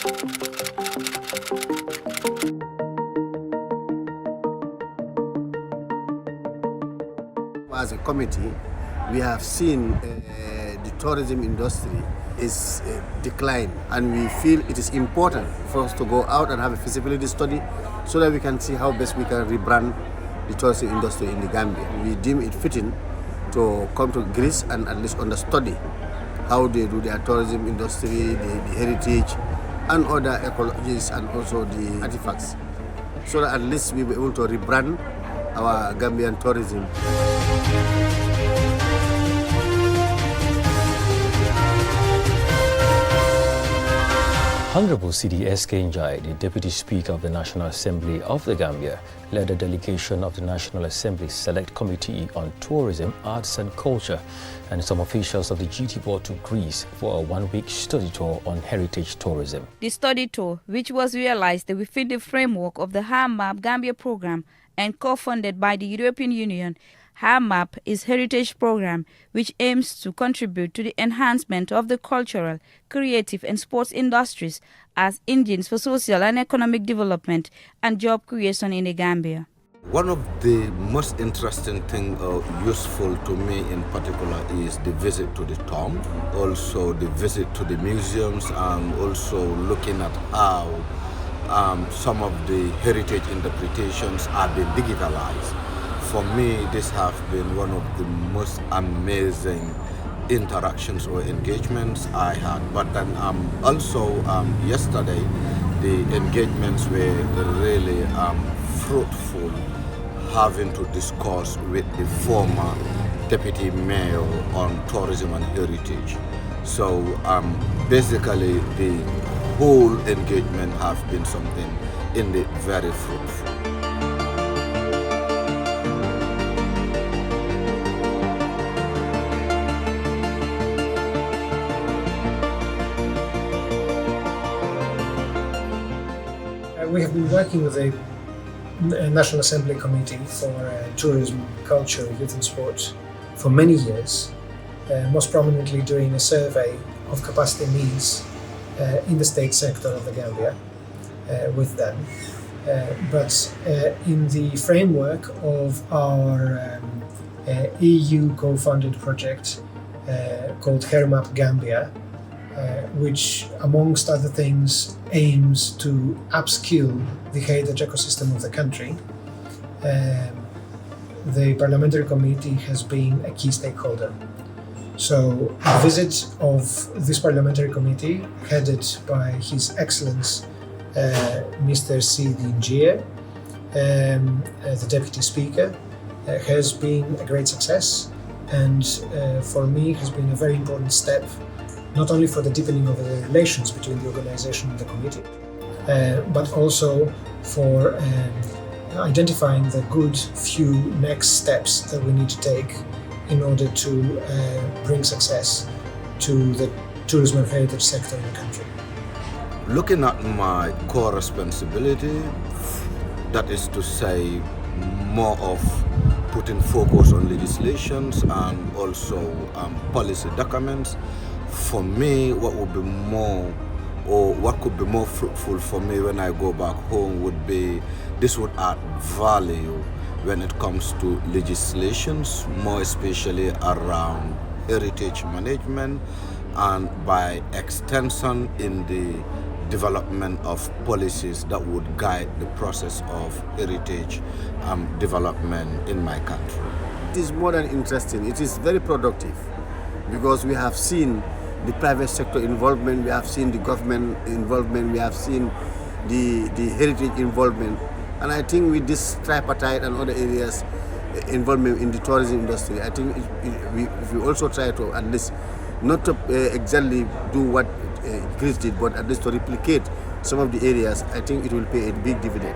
As a committee, we have seen the tourism industry is decline, and we feel it is important for us to go out and have a feasibility study so that we can see how best we can rebrand the tourism industry in the Gambia. We deem it fitting to come to Greece and at least understudy how they do their tourism industry, the heritage, and other ecologies, and also the artifacts, so that at least we will be able to rebrand our Gambian tourism. Honourable Seedy SK Njie, the Deputy Speaker of the National Assembly of the Gambia, led a delegation of the National Assembly Select Committee on Tourism, Arts and Culture and some officials of the GT Board to Greece for a one-week study tour on heritage tourism. The study tour, which was realized within the framework of the HerMaP Gambia program and co-funded by the European Union, HerMaP is a heritage program which aims to contribute to the enhancement of the cultural, creative and sports industries as engines for social and economic development and job creation in the Gambia. One of the most interesting things useful to me in particular is the visit to the tomb, also the visit to the museums, and also looking at how some of the heritage interpretations are being digitalized. For me, this has been one of the most amazing interactions or engagements I had. But then also yesterday, the engagements were really fruitful, having to discuss with the former Deputy Mayor on tourism and heritage. So basically, the whole engagement has been something very fruitful. We have been working with the National Assembly Committee for Tourism, Culture, Youth and Sport for many years, most prominently doing a survey of capacity needs in the state sector of the Gambia with them. But in the framework of our EU co-funded project called HerMaP Gambia, which amongst other things aims to upskill the heritage ecosystem of the country. The Parliamentary Committee has been a key stakeholder. So the visit of this Parliamentary Committee, headed by His Excellency Mr. Seedy Njie, the Deputy Speaker, has been a great success, and for me has been a very important step, not only for the deepening of the relations between the organization and the committee, but also for identifying the good few next steps that we need to take in order to bring success to the tourism and heritage sector in the country. Looking at my core responsibility, that is to say more of putting focus on legislations and also policy documents. For me, what would be more, or what could be more fruitful for me when I go back home would be, this would add value when it comes to legislations, more especially around heritage management, and by extension in the development of policies that would guide the process of heritage development in my country. It is more than interesting, it is very productive, because we have seen the private sector involvement, we have seen the government involvement, we have seen the heritage involvement, and I think with this tripartite and other areas involvement in the tourism industry, I think if we also try to at least not to exactly do what Greece did, but at least to replicate some of the areas, I think it will pay a big dividend.